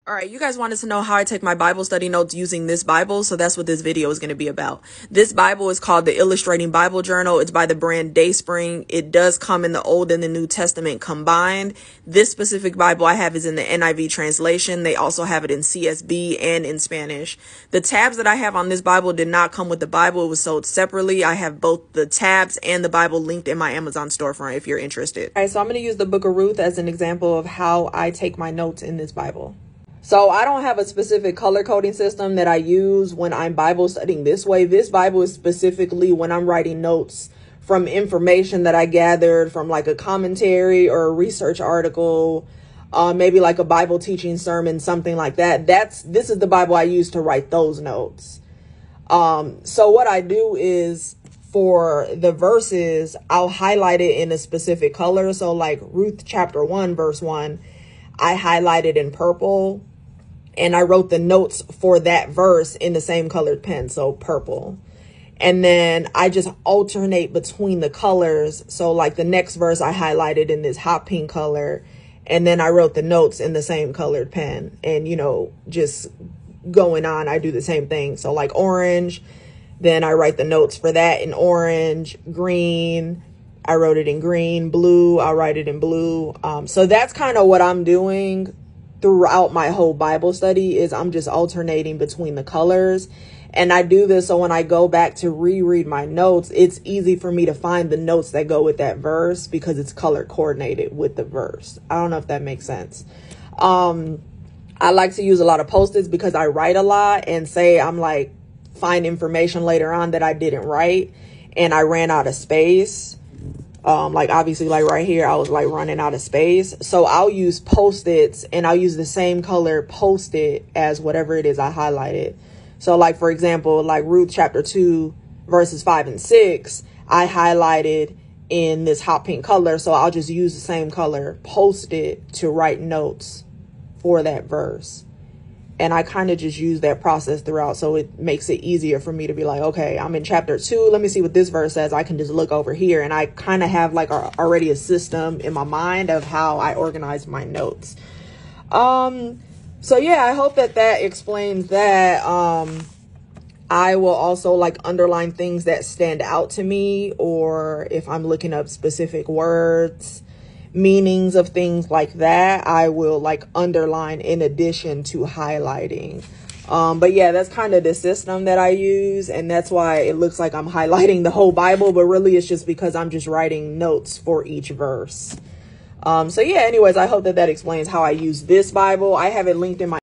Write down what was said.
All right, you guys wanted to know how I take my Bible study notes using this Bible, so that's what this video is going to be about. This Bible is called the Illustrating Bible Journal. It's by the brand Dayspring. It does come in the Old and the New Testament combined. This specific Bible I have is in the NIV translation. They also have it in CSB and in Spanish. The tabs that I have on this Bible did not come with the Bible. It was sold separately. I have both the tabs and the Bible linked in my Amazon storefront if you're interested. All right, so I'm going to use the Book of Ruth as an example of how I take my notes in this Bible. So I don't have a specific color coding system that I use when I'm Bible studying this way. This Bible is specifically when I'm writing notes from information that I gathered from like a commentary or a research article, maybe like a Bible teaching sermon, something like that. This is the Bible I use to write those notes. So what I do is for the verses, I'll highlight it in a specific color. So like Ruth chapter 1, verse 1, I highlighted in purple. And I wrote the notes for that verse in the same colored pen, so purple. And then I just alternate between the colors. So like the next verse I highlighted in this hot pink color. And then I wrote the notes in the same colored pen. And, you know, just going on, I do the same thing. So like orange, then I write the notes for that in orange, green. I wrote it in green, blue. I'll write it in blue. So that's kind of what I'm doing throughout my whole Bible study is I'm just alternating between the colors. And I do this so when I go back to reread my notes, it's easy for me to find the notes that go with that verse because it's color coordinated with the verse. I don't know if that makes sense. I like to use a lot of Post-its because I write a lot and say I'm like find information later on that I didn't write and I ran out of space. Like obviously like right here, I was like running out of space. So I'll use Post-its and I'll use the same color Post-it as whatever it is I highlighted. So like, for example, like Ruth chapter 2, verses 5 and 6, I highlighted in this hot pink color. So I'll just use the same color Post-it to write notes for that verse. And I kind of just use that process throughout. So it makes it easier for me to be like, okay, I'm in chapter 2. Let me see what this verse says. I can just look over here. And I kind of have like already a system in my mind of how I organize my notes. So yeah, I hope that explains that. I will also like underline things that stand out to me, or if I'm looking up specific words, meanings of things like that, I will like underline in addition to highlighting. But yeah, that's kind of the system that I use. And that's why it looks like I'm highlighting the whole Bible, but really it's just because I'm just writing notes for each verse. So yeah, anyways, I hope that explains how I use this Bible. I have it linked in my